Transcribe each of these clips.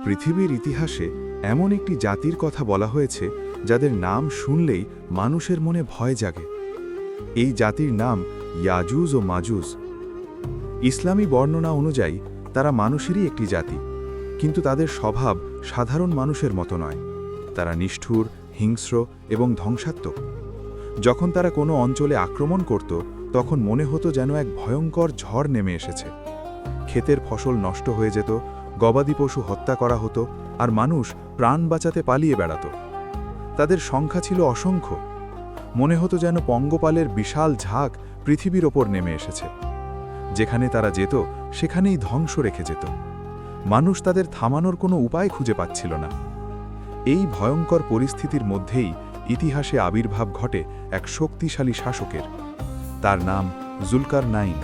পৃথিবীর ইতিহাসে এমন একটি জাতির কথা বলা হয়েছে যাদের নাম শুনলেই মানুষের মনে ভয় জাগে। এই জাতির নাম ইয়াজুজ ও মাজুজ। ইসলামী বর্ণনা অনুযায়ী তারা মানুষেরই একটি জাতি, কিন্তু তাদের স্বভাব সাধারণ মানুষের মতো নয়। তারা নিষ্ঠুর, হিংস্র এবং ধ্বংসাত্মক। যখন তারা কোনো অঞ্চলে আক্রমণ করত, তখন মনে হতো যেন এক ভয়ঙ্কর ঝড় নেমে এসেছে। ক্ষেতের ফসল নষ্ট হয়ে যেত, গবাদি পশু হত্যা করা হতো, আর মানুষ প্রাণ বাঁচাতে পালিয়ে বেড়াত। তাদের সংখ্যা ছিল অসংখ্য। মনে হতো যেন পঙ্গপালের বিশাল ঝাঁক পৃথিবীর ওপর নেমে এসেছে। যেখানে তারা যেত সেখানেই ধ্বংস রেখে যেত। মানুষ তাদের থামানোর কোনো উপায় খুঁজে পাচ্ছিল না। এই ভয়ঙ্কর পরিস্থিতির মধ্যেই ইতিহাসে আবির্ভাব ঘটে এক শক্তিশালী শাসকের। তার নাম জুলকারনাইন।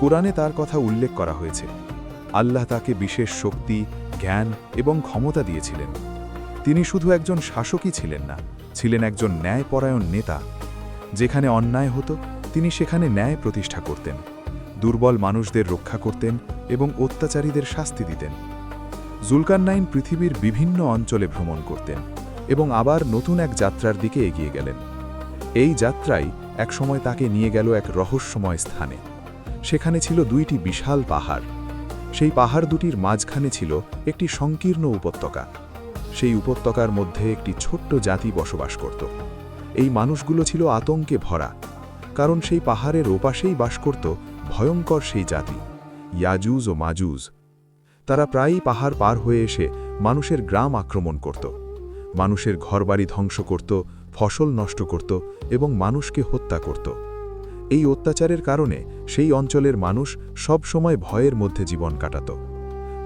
কোরআনে তার কথা উল্লেখ করা হয়েছে। আল্লাহ তাকে বিশেষ শক্তি, জ্ঞান এবং ক্ষমতা দিয়েছিলেন। তিনি শুধু একজন শাসকই ছিলেন না, ছিলেন একজন ন্যায়পরায়ণ নেতা। যেখানে অন্যায় হতো তিনি সেখানে ন্যায় প্রতিষ্ঠা করতেন, দুর্বল মানুষদের রক্ষা করতেন এবং অত্যাচারীদের শাস্তি দিতেন। জুলকারনাইন পৃথিবীর বিভিন্ন অঞ্চলে ভ্রমণ করতেন এবং আবার নতুন এক যাত্রার দিকে এগিয়ে গেলেন। এই যাত্রাই একসময় তাকে নিয়ে গেল এক রহস্যময় স্থানে। সেখানে ছিল দুইটি বিশাল পাহাড়। সেই পাহাড় দুটির মাঝখানে ছিল একটি সংকীর্ণ উপত্যকা। সেই উপত্যকার মধ্যে একটি ছোট্ট জাতি বসবাস করত। এই মানুষগুলো ছিল আতঙ্কে ভরা, কারণ সেই পাহাড়ের ওপাশেই বাস করত ভয়ঙ্কর সেই জাতি, ইয়াজুজ ও মাজুজ। তারা প্রায়ই পাহাড় পার হয়ে এসে মানুষের গ্রাম আক্রমণ করত, মানুষের ঘরবাড়ি ধ্বংস করত, ফসল নষ্ট করত এবং মানুষকে হত্যা করত। এই অত্যাচারের কারণে সেই অঞ্চলের মানুষ সব সময় ভয়ের মধ্যে জীবন কাটাত।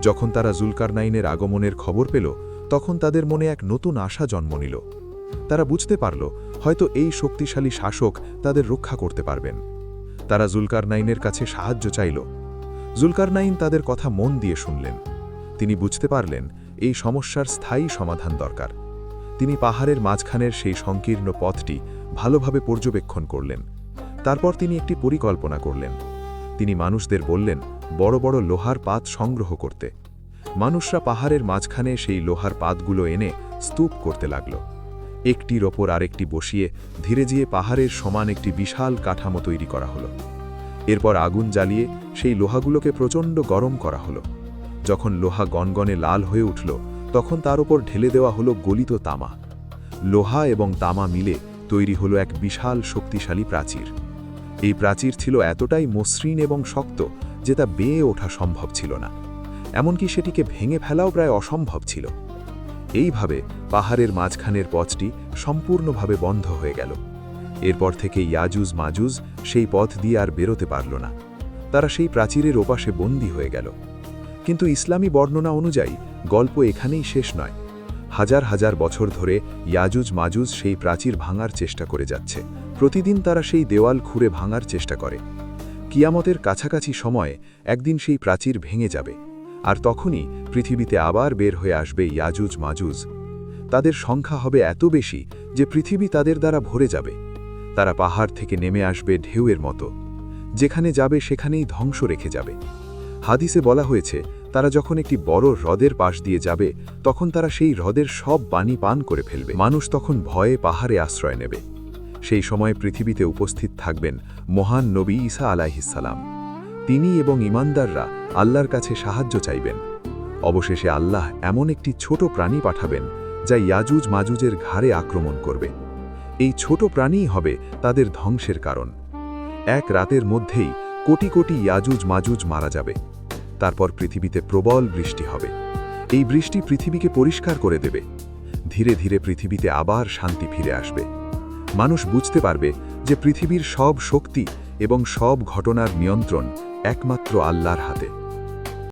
যখন তারা জুলকারনাইনের আগমনের খবর পেল, তখন তাদের মনে এক নতুন আশা জন্ম নিল। তারা বুঝতে পারল হয়তো এই শক্তিশালী শাসক তাদের রক্ষা করতে পারবেন। তারা জুলকারনাইনের কাছে সাহায্য চাইল। জুলকারনাইন তাদের কথা মন দিয়ে শুনলেন। তিনি বুঝতে পারলেন এই সমস্যার স্থায়ী সমাধান দরকার। তিনি পাহাড়ের মাঝখানের সেই সংকীর্ণ পথটি ভালোভাবে পর্যবেক্ষণ করলেন। তারপর তিনি একটি পরিকল্পনা করলেন। তিনি মানুষদের বললেন বড় বড় লোহার পাত সংগ্রহ করতে। মানুষরা পাহাড়ের মাঝখানে সেই লোহার পাতগুলো এনে স্তূপ করতে লাগল। একটির ওপর আরেকটি বসিয়ে ধীরে ধীরে পাহাড়ের সমান একটি বিশাল কাঠামো তৈরি করা হলো। এরপর আগুন জ্বালিয়ে সেই লোহাগুলোকে প্রচণ্ড গরম করা হলো। যখন লোহা গনগনে লাল হয়ে উঠল, তখন তার উপর ঢেলে দেওয়া হলো গলিত তামা। লোহা এবং তামা মিলে তৈরি হলো এক বিশাল শক্তিশালী প্রাচীর। এই প্রাচীর ছিল এতটাই মসৃণ এবং শক্ত যে তা বেয়ে ওঠা সম্ভব ছিল না। এমনকি সেটিকে ভেঙে ফেলাও প্রায় অসম্ভব ছিল। এইভাবে পাহাড়ের মাঝখানের পথটি সম্পূর্ণভাবে বন্ধ হয়ে গেল। এরপর থেকে ইয়াজুজ মাজুজ সেই পথ দিয়ে আর বেরোতে পারল না। তারা সেই প্রাচীরের ওপাশে বন্দী হয়ে গেল। কিন্তু ইসলামী বর্ণনা অনুযায়ী গল্প এখানেই শেষ নয়। হাজার হাজার বছর ধরে ইয়াজুজ মাজুজ সেই প্রাচীর ভাঙার চেষ্টা করে যাচ্ছে। প্রতিদিন তারা সেই দেওয়াল খুঁড়ে ভাঙার চেষ্টা করে। কিয়ামতের কাছাকাছি সময়ে একদিন সেই প্রাচীর ভেঙে যাবে, আর তখনই পৃথিবীতে আবার বের হয়ে আসবে ইয়াজুজ মাজুজ। তাদের সংখ্যা হবে এত বেশি যে পৃথিবী তাদের দ্বারা ভরে যাবে। তারা পাহাড় থেকে নেমে আসবে ঢেউয়ের মতো। যেখানে যাবে সেখানেই ধ্বংস রেখে যাবে। হাদিসে বলা হয়েছে তারা যখন একটি বড় হ্রদের পাশ দিয়ে যাবে, তখন তারা সেই হ্রদের সব পানি পান করে ফেলবে। মানুষ তখন ভয়ে পাহাড়ে আশ্রয় নেবে। সেই সময় পৃথিবীতে উপস্থিত থাকবেন মহান নবী ঈসা আলাইহিসসালাম। তিনি এবং ঈমানদাররা আল্লাহর কাছে সাহায্য চাইবেন। অবশেষে আল্লাহ এমন একটি ছোট প্রাণী পাঠাবেন যা ইয়াজুজ মাজুজের ঘাড়ে আক্রমণ করবে। এই ছোট প্রাণীই হবে তাদের ধ্বংসের কারণ। এক রাতের মধ্যেই কোটি কোটি ইয়াজুজ মাজুজ মারা যাবে। তারপর পৃথিবীতে প্রবল বৃষ্টি হবে। এই বৃষ্টি পৃথিবীকে পরিষ্কার করে দেবে। ধীরে ধীরে পৃথিবীতে আবার শান্তি ফিরে আসবে। মানুষ বুঝতে পারবে যে পৃথিবীর সব শক্তি এবং সব ঘটনার নিয়ন্ত্রণ একমাত্র আল্লাহর হাতে।